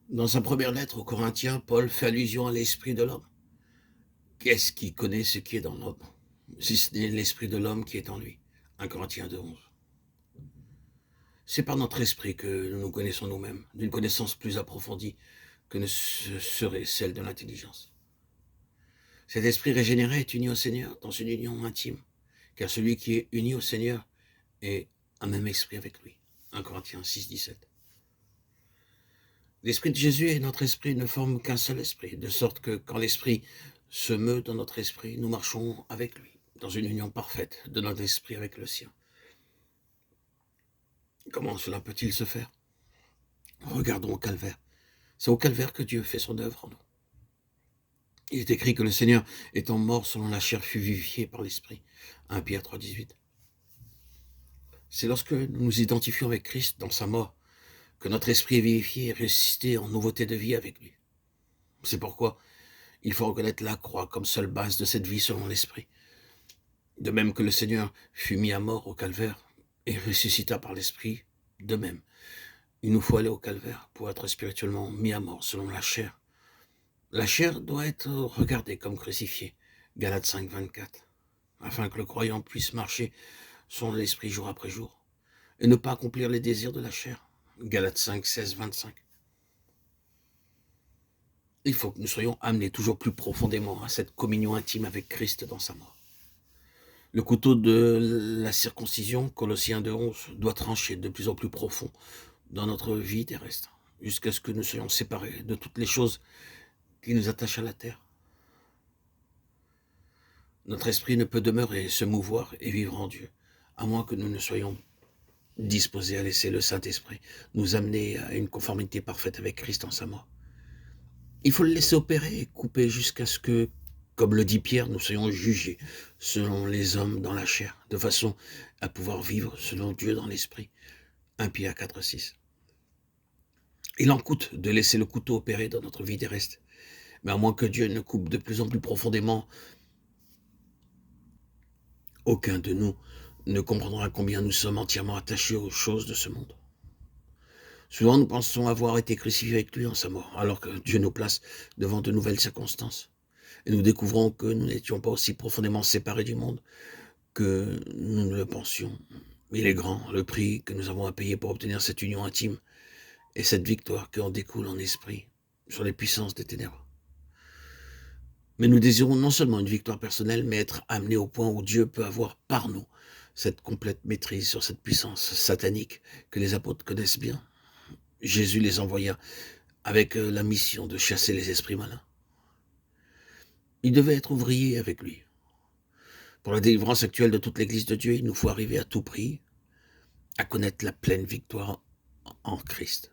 Dans sa première lettre aux Corinthiens, Paul fait allusion à l'esprit de l'homme. Qu'est-ce qui connaît ce qui est dans l'homme, si ce n'est l'esprit de l'homme qui est en lui? 1 Corinthiens 2:11. C'est par notre esprit que nous nous connaissons nous-mêmes, d'une connaissance plus approfondie que ne serait celle de l'intelligence. Cet esprit régénéré est uni au Seigneur dans une union intime, car celui qui est uni au Seigneur est un même esprit avec lui. 1 Corinthiens 6:17. L'esprit de Jésus et notre esprit ne forment qu'un seul esprit, de sorte que quand l'esprit se meut dans notre esprit, nous marchons avec lui, dans une union parfaite de notre esprit avec le sien. Comment cela peut-il se faire? Regardons au calvaire. C'est au calvaire que Dieu fait son œuvre en nous. Il est écrit que le Seigneur, étant mort selon la chair, fut vivifié par l'esprit. 1 Pierre 3:18. C'est lorsque nous nous identifions avec Christ dans sa mort que notre esprit est vivifié et ressuscité en nouveauté de vie avec lui. C'est pourquoi il faut reconnaître la croix comme seule base de cette vie selon l'esprit. De même que le Seigneur fut mis à mort au calvaire et ressuscita par l'esprit, de même, il nous faut aller au calvaire pour être spirituellement mis à mort selon la chair. La chair doit être regardée comme crucifiée, Galates 5:24, afin que le croyant puisse marcher selon l'esprit jour après jour et ne pas accomplir les désirs de la chair, Galates 5:16-25. Il faut que nous soyons amenés toujours plus profondément à cette communion intime avec Christ dans sa mort. Le couteau de la circoncision, Colossiens 2:11, doit trancher de plus en plus profond dans notre vie terrestre, jusqu'à ce que nous soyons séparés de toutes les choses qui nous attachent à la terre. Notre esprit ne peut demeurer, se mouvoir et vivre en Dieu, à moins que nous ne soyons disposés à laisser le Saint-Esprit nous amener à une conformité parfaite avec Christ en sa mort. Il faut le laisser opérer et couper jusqu'à ce que, comme le dit Pierre, nous soyons jugés selon les hommes dans la chair, de façon à pouvoir vivre selon Dieu dans l'esprit. 1 Pierre 4:6. Il en coûte de laisser le couteau opérer dans notre vie terrestre, mais à moins que Dieu ne coupe de plus en plus profondément, aucun de nous ne comprendra combien nous sommes entièrement attachés aux choses de ce monde. Souvent, nous pensons avoir été crucifiés avec lui en sa mort, alors que Dieu nous place devant de nouvelles circonstances. Et nous découvrons que nous n'étions pas aussi profondément séparés du monde que nous ne le pensions. Il est grand, le prix que nous avons à payer pour obtenir cette union intime et cette victoire qui en découle en esprit sur les puissances des ténèbres. Mais nous désirons non seulement une victoire personnelle, mais être amenés au point où Dieu peut avoir par nous cette complète maîtrise sur cette puissance satanique que les apôtres connaissent bien. Jésus les envoya avec la mission de chasser les esprits malins. Ils devaient être ouvriers avec lui. Pour la délivrance actuelle de toute l'Église de Dieu, il nous faut arriver à tout prix à connaître la pleine victoire en Christ.